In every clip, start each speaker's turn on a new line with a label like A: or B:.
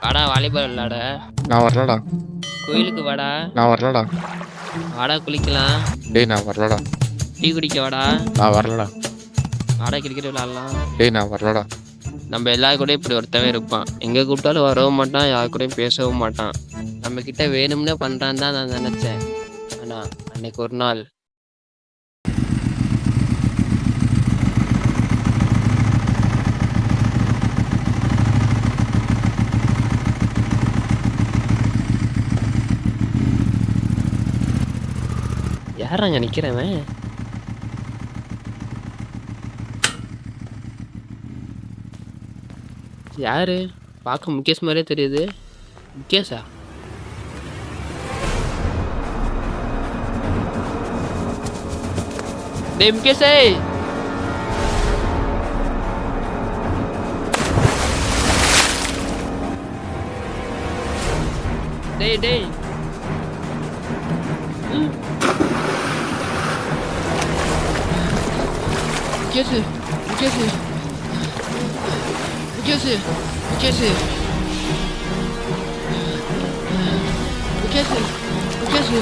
A: வாடா வாலிபால் விளாட.
B: நான் வரலடா.
A: கோயிலுக்கு வாடா.
B: நான் வரலடா.
A: வாடா குளிக்கலாம்.
B: டேய் நான் வரலடா.
A: டீ குடிக்க வாடா.
B: நான் வரலடா.
A: வாடா கிரிக்கெட் விளாட்லாம்.
B: டேய் நான் வரலடா.
A: நம்ம எல்லாரு கூடயும் இப்படி ஒருத்தவே இருப்பான். எங்கே கூப்பிட்டாலும் வரவும் மாட்டான், யாரு கூடயும் பேசவும் மாட்டான். நம்மக்கிட்ட வேணும்னே பண்ணுறான்னு தான் நான் நினச்சேன். ஆனால் அன்னைக்கு ஒரு நாள் யார் அங்கே நிற்கிறவன்? யாரு? பார்க்க முகேஷ் மாதிரியே தெரியுது. முகேஷா? டேய் முகேஷே! டேய் டேய் முகேஷ் முகேஷ் முகேஷ் முகேஷ் முகேஷ் முகேஷ்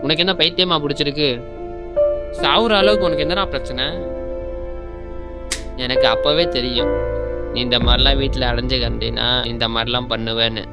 A: உனக்கு என்ன பைத்தியமா பிடிச்சிருக்கு? சாவுற அளவுக்கு உனக்கு என்னடா பிரச்சனை? எனக்கு அப்பவே தெரியும் நீ இந்த மாதிரிலாம் வீட்டில் அடைஞ்சு கண்டினா இந்த மாதிரிலாம் பண்ணுவேன்னு.